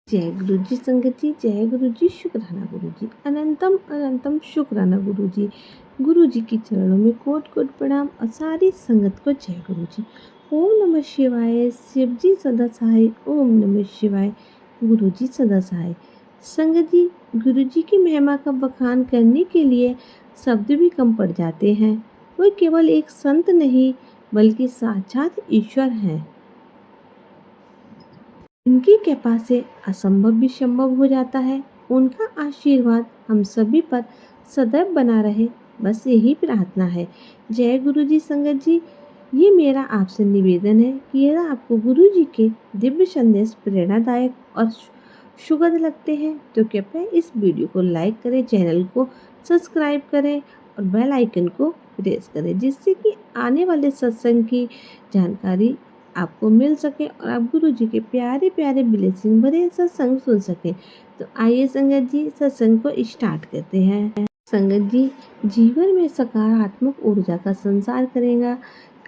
जय गुरु जी संगत जी, जय गुरु जी, शुक्राना गुरु जी, अनंतम अनंतम शुक्राना गुरु जी। गुरु जी के चरणों में कोट कोट प्रणाम और सारी संगत को जय गुरु जी। ओम नमः शिवाय, शिव जी सदा सहाय। ओम नमः शिवाय, गुरु जी सदा सहाय। संगत जी, गुरु जी की महिमा का बखान करने के लिए शब्द भी कम पड़ जाते हैं। वो केवल एक संत नहीं बल्कि साक्षात ईश्वर हैं। उनकी कृपा से असंभव भी संभव हो जाता है। उनका आशीर्वाद हम सभी पर सदैव बना रहे, बस यही प्रार्थना है। जय गुरु जी संगत जी, ये मेरा आपसे निवेदन है कि यदि आपको गुरु जी के दिव्य संदेश प्रेरणादायक और सुखद लगते हैं तो कृपया इस वीडियो को लाइक करें, चैनल को सब्सक्राइब करें और बेल आइकन को प्रेस करें, जिससे कि आने वाले सत्संग की जानकारी आपको मिल सके और आप गुरु जी के प्यारे प्यारे ब्लेसिंग भरे सत्संग सुन सके। तो आइए संगत जी, सत्संग को स्टार्ट करते हैं। संगत जी, जीवन में सकारात्मक ऊर्जा का संचार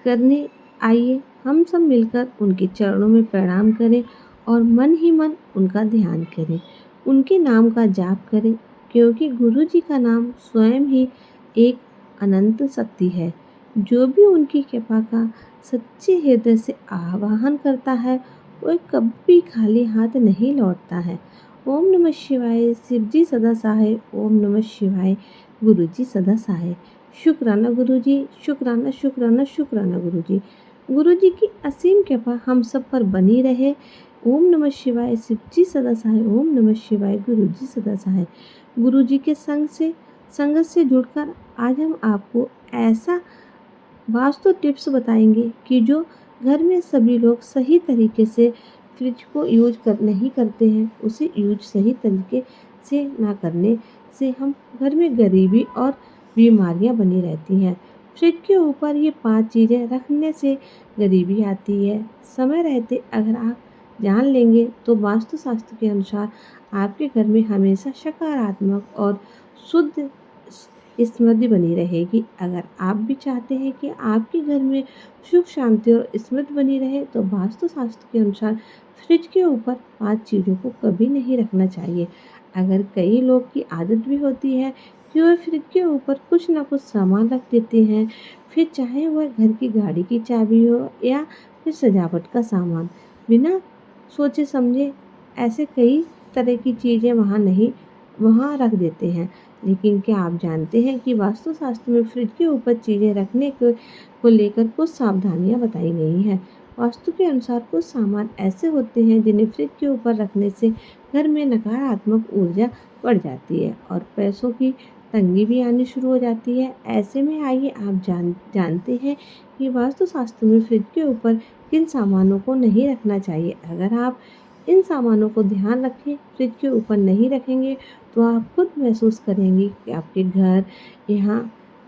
करने आइए हम सब मिलकर उनके चरणों में प्रणाम करें और मन ही मन उनका ध्यान करें, उनके नाम का जाप करें, क्योंकि गुरु जी का नाम स्वयं ही एक अनंत शक्ति है। जो भी उनकी कृपा का सच्चे हृदय से आवाहन करता है वह कभी खाली हाथ नहीं लौटता है। ओम नमः शिवाय, शिव जी सदा सहाय। ओम नमः शिवाय, गुरु जी सदा सहाय। शुक्राना गुरु जी, शुक्राना शुक्राना शुक्राना गुरु जी। गुरु जी की असीम कृपा हम सब पर बनी रहे। ओम नमः शिवाय, शिव जी सदा सहाय। ओम नमः शिवाय, गुरु जी सदा सहाय। गुरु जी के संगत से जुड़कर आज हम आपको ऐसा वास्तु टिप्स बताएंगे कि जो घर में सभी लोग सही तरीके से फ्रिज को नहीं करते हैं, उसे यूज सही तरीके से ना करने से हम घर में गरीबी और बीमारियां बनी रहती हैं। फ्रिज के ऊपर ये 5 चीज़ें रखने से गरीबी आती है। समय रहते अगर आप जान लेंगे तो वास्तुशास्त्र के अनुसार आपके घर में हमेशा सकारात्मक और शुद्ध समृद्धि बनी रहेगी। अगर आप भी चाहते हैं कि आपके घर में सुख शांति और समृद्धि बनी रहे तो वास्तुशास्त्र के अनुसार फ्रिज के ऊपर 5 चीज़ों को कभी नहीं रखना चाहिए। अगर कई लोग की आदत भी होती है कि वह फ्रिज के ऊपर कुछ ना कुछ सामान रख देते हैं, फिर चाहे वह घर की गाड़ी की चाबी हो या फिर सजावट का सामान, बिना सोचे समझे ऐसे कई तरह की चीज़ें वहाँ रख देते हैं। लेकिन क्या आप जानते हैं कि वास्तुशास्त्र में फ्रिज के ऊपर चीज़ें रखने को लेकर कुछ सावधानियां बताई गई हैं। वास्तु के अनुसार कुछ सामान ऐसे होते हैं जिन्हें फ्रिज के ऊपर रखने से घर में नकारात्मक ऊर्जा बढ़ जाती है और पैसों की तंगी भी आनी शुरू हो जाती है। ऐसे में आइए आप जानते हैं कि वास्तुशास्त्र में फ्रिज के ऊपर किन सामानों को नहीं रखना चाहिए। अगर आप इन सामानों को ध्यान रखें, फ्रिज के ऊपर नहीं रखेंगे तो आप खुद महसूस करेंगे कि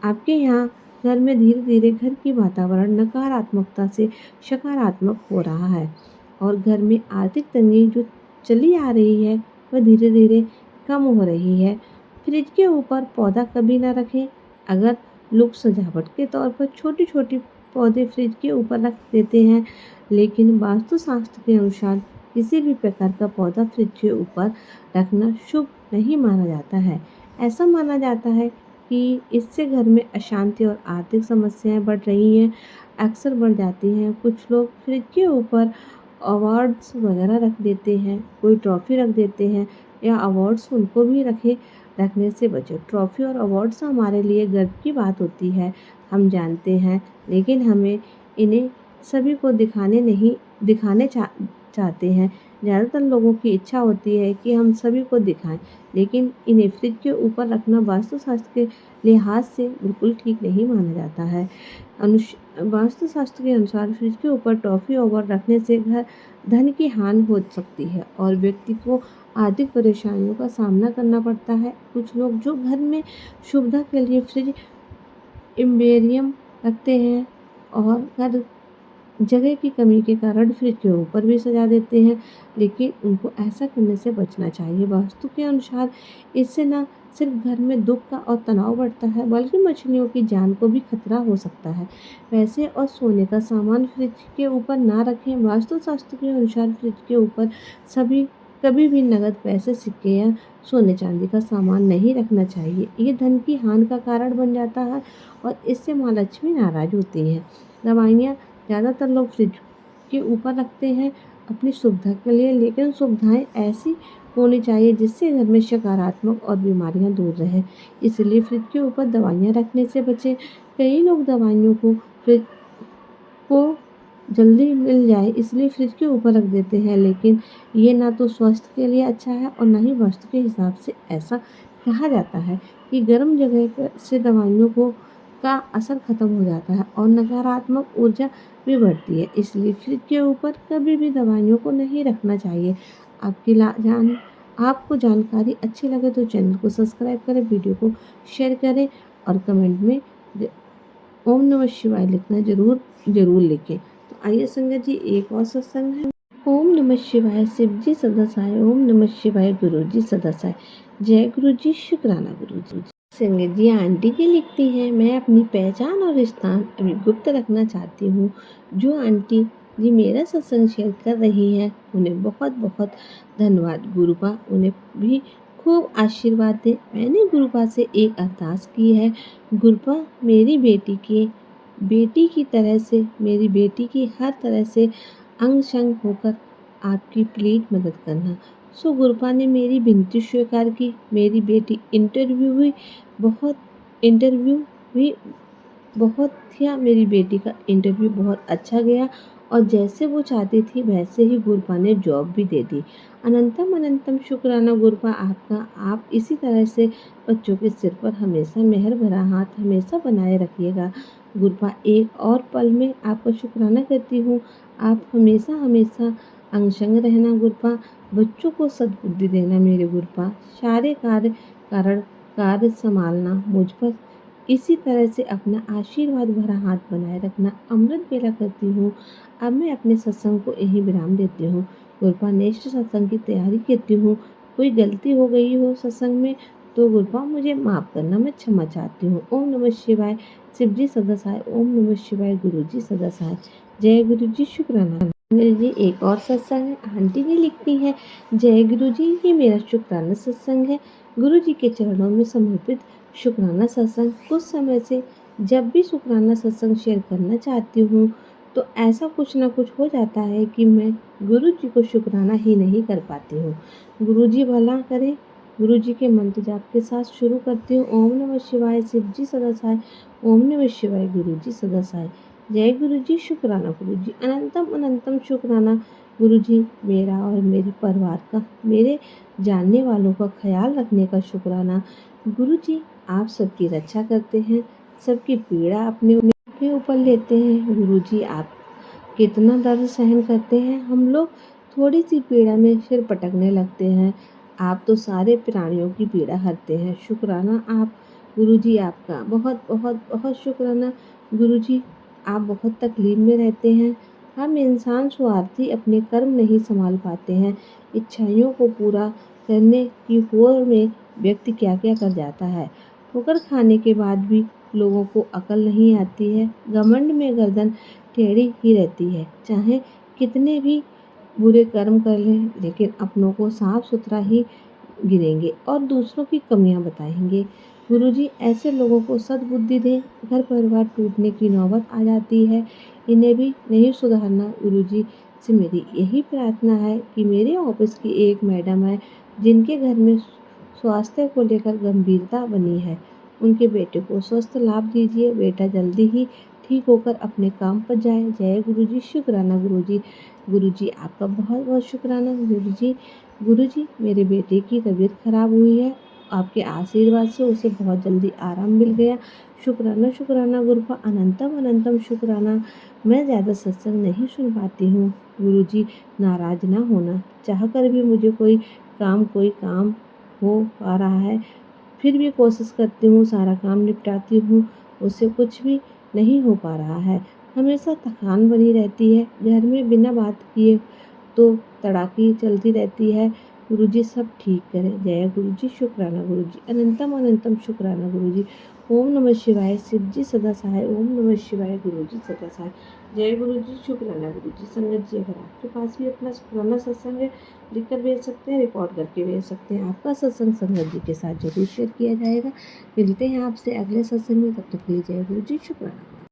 आपके यहाँ घर में धीरे धीरे घर की वातावरण नकारात्मकता से सकारात्मक हो रहा है और घर में आर्थिक तंगी जो चली आ रही है वह धीरे धीरे कम हो रही है। फ्रिज के ऊपर पौधा कभी ना रखें। अगर लोग सजावट के तौर पर छोटी छोटी पौधे फ्रिज के ऊपर रख देते हैं, लेकिन वास्तुशास्त्र के अनुसार किसी भी प्रकार का पौधा फ्रिज के ऊपर रखना शुभ नहीं माना जाता है। ऐसा माना जाता है कि इससे घर में अशांति और आर्थिक समस्याएं बढ़ रही हैं, अक्सर बढ़ जाती हैं। कुछ लोग फ्रिज के ऊपर अवार्ड्स वगैरह रख देते हैं, कोई ट्रॉफी रख देते हैं या अवार्ड्स उनको भी रखने से बचो। ट्रॉफी और अवार्ड्स हमारे लिए गर्व की बात होती है, हम जानते हैं, लेकिन हमें इन्हें सभी को दिखाने चाहते हैं। ज़्यादातर लोगों की इच्छा होती है कि हम सभी को दिखाएं, लेकिन इन्हें फ्रिज के ऊपर रखना वास्तुशास्त्र के लिहाज से बिल्कुल ठीक नहीं माना जाता है। वास्तुशास्त्र के अनुसार फ्रिज के ऊपर टॉफ़ी ओवर रखने से धन की हानि हो सकती है और व्यक्ति को आर्थिक परेशानियों का सामना करना पड़ता है। कुछ लोग जो घर में सुविधा के लिए फ्रिज एम्बेरियम रखते हैं और घर जगह की कमी के कारण फ्रिज के ऊपर भी सजा देते हैं, लेकिन उनको ऐसा करने से बचना चाहिए। वास्तु के अनुसार इससे न सिर्फ घर में दुख का और तनाव बढ़ता है बल्कि मछलियों की जान को भी खतरा हो सकता है। पैसे और सोने का सामान फ्रिज के ऊपर ना रखें। वास्तुशास्त्र के अनुसार फ्रिज के ऊपर सभी कभी भी नकद पैसे, सिक्के या सोने चांदी का सामान नहीं रखना चाहिए। ये धन की हानि का कारण बन जाता है और इससे माँ लक्ष्मी नाराज होती है। दवाइयाँ ज़्यादातर लोग फ्रिज के ऊपर रखते हैं अपनी सुविधा के लिए, लेकिन सुविधाएं ऐसी होनी चाहिए जिससे घर में सकारात्मक और बीमारियां दूर रहे। इसलिए फ्रिज के ऊपर दवाइयां रखने से बचें। कई लोग दवाइयों को फ्रिज को जल्दी मिल जाए इसलिए फ्रिज के ऊपर रख देते हैं, लेकिन ये ना तो स्वास्थ्य के लिए अच्छा है और ना ही वास्तु के हिसाब से। ऐसा कहा जाता है कि गर्म जगह से दवाइयों को का असर खत्म हो जाता है और नकारात्मक ऊर्जा भी बढ़ती है। इसलिए फ्रिज के ऊपर कभी भी दवाइयों को नहीं रखना चाहिए। आपको जानकारी अच्छी लगे तो चैनल को सब्सक्राइब करें, वीडियो को शेयर करें और कमेंट में ओम नमः शिवाय लिखना जरूर लिखें। तो आइए संगत जी, एक और सत्संग है। ओम नमः शिवाय शिव जी सदा सहाय, ओम नमः शिवाय गुरु जी सदा सहाय, जय गुरु जी, शुक्राना गुरु जी। संगत जी, आंटी जी लिखती हैं, मैं अपनी पहचान और स्थान अभी गुप्त रखना चाहती हूँ। जो आंटी जी मेरा सत्संग शेयर कर रही हैं उन्हें बहुत बहुत धन्यवाद। गुरुपा उन्हें भी खूब आशीर्वाद दे। मैंने गुरुपा से एक अरदास की है। गुरुपा मेरी बेटी की तरह से, मेरी बेटी की हर तरह से अंग संग होकर आपकी प्लीज मदद करना। सो गुरुपा ने मेरी विनती स्वीकार की। मेरी बेटी इंटरव्यू भी बहुत किया। मेरी बेटी का इंटरव्यू बहुत अच्छा गया और जैसे वो चाहती थी वैसे ही गुरुपा ने जॉब भी दे दी। अनंतम अनंतम शुक्राना गुरुपा आपका। आप इसी तरह से बच्चों के सिर पर हमेशा मेहर भरा हाथ हमेशा बनाए रखिएगा। गुरुपा एक और पल में आपका शुक्राना करती हूँ। आप हमेशा हमेशा अंग-संग रहना गुरुपा। बच्चों को सद्बुद्धि देना मेरे गुरुपा। सारे कार्य संभालना मुझ पर इसी तरह से अपना आशीर्वाद भरा हाथ बनाए रखना। अमृत बेला करती हूँ। अब मैं अपने सत्संग को यहीं विराम देती हूँ। गुरुपा नेक्स्ट सत्संग की तैयारी करती हूँ। कोई गलती हो गई हो सत्संग में तो गुरुपा मुझे माफ़ करना, मैं क्षमा चाहती हूँ। ओम नमः शिवाय शिव जी सदा सहाय, ओम नमः शिवाय गुरु जी सदा सहाय, जय गुरु जी, शुक्राना। मेरे जी एक और सत्संग है। आंटी जी लिखती है, जय गुरु जी, ये मेरा शुक्राना सत्संग है। गुरु जी के चरणों में समर्पित शुक्राना सत्संग। कुछ समय से जब भी शुक्राना सत्संग शेयर करना चाहती हूँ तो ऐसा कुछ ना कुछ हो जाता है कि मैं गुरु जी को शुक्राना ही नहीं कर पाती हूँ। गुरु जी भला करे। गुरु जी के मंत्र जाप के साथ शुरू करती हूँ। ओम नमः शिवाय शिव जी सदा सहाय, ओम नमः शिवाय गुरु जी सदा सहाय, जय गुरु जी, शुक्राना गुरु जी। अनंतम अनंतम शुक्राना गुरु जी, मेरा और मेरे परिवार का, मेरे जानने वालों का ख्याल रखने का शुक्राना। गुरु जी आप सबकी रक्षा करते हैं, सबकी पीड़ा अपने ऊपर लेते हैं। गुरु जी आप कितना दर्द सहन करते हैं। हम लोग थोड़ी सी पीड़ा में सिर पटकने लगते हैं, आप तो सारे प्राणियों की पीड़ा हरते हैं। शुक्राना आप गुरु जी, आपका बहुत बहुत बहुत शुक्राना। गुरु जी आप बहुत तकलीफ में रहते हैं। हम इंसान स्वार्थी अपने कर्म नहीं संभाल पाते हैं। इच्छाइयों को पूरा करने की होड़ में व्यक्ति क्या क्या कर जाता है। ठोकर खाने के बाद भी लोगों को अकल नहीं आती है। घमंड में गर्दन टेढ़ी ही रहती है। चाहे कितने भी बुरे कर्म कर लें लेकिन अपनों को साफ सुथरा ही गिनेंगे और दूसरों की कमियां बताएंगे। गुरुजी ऐसे लोगों को सद्बुद्धि दें। घर परिवार टूटने की नौबत आ जाती है, इन्हें भी नहीं सुधारना। गुरुजी से मेरी यही प्रार्थना है कि मेरे ऑफिस की एक मैडम है जिनके घर में स्वास्थ्य को लेकर गंभीरता बनी है, उनके बेटे को स्वस्थ लाभ दीजिए। बेटा जल्दी ही ठीक होकर अपने काम पर जाए। जय गुरुजी, शुक्राना गुरुजी। गुरुजी आपका बहुत बहुत शुक्राना। गुरुजी मेरे बेटे की तबीयत खराब हुई है, आपके आशीर्वाद से उसे बहुत जल्दी आराम मिल गया। शुक्राना शुक्राना गुरुपा, अनंतम अनंतम शुक्राना। मैं ज़्यादा सत्संग नहीं सुन पाती हूँ, गुरुजी नाराज ना होना। चाह कर भी मुझे कोई काम हो पा रहा है, फिर भी कोशिश करती हूँ, सारा काम निपटाती हूँ, उससे कुछ भी नहीं हो पा रहा है। हमेशा थकान बनी रहती है, घर में बिना बात किए तो तड़ाकी चलती रहती है। गुरुजी सब ठीक करें। जय गुरुजी, शुक्राना गुरुजी, अनंतम अनंतम शुक्राना गुरुजी। ओम नमः शिवाय शिव जी सदा सहाय, ओम नमः शिवाय गुरुजी सदा सहाय, जय गुरु जी, शुक्राना गुरु जी। संगत जी, अगर आपके पास भी अपना पुराना सत्संग है, लिख कर भेज सकते हैं, रिकॉर्ड करके भेज सकते हैं। आपका सत्संग संगत जी के साथ जरूर शेयर किया जाएगा। मिलते हैं आपसे अगले सत्संग में, तब तक के लिए जय गुरु जी, शुक्राना।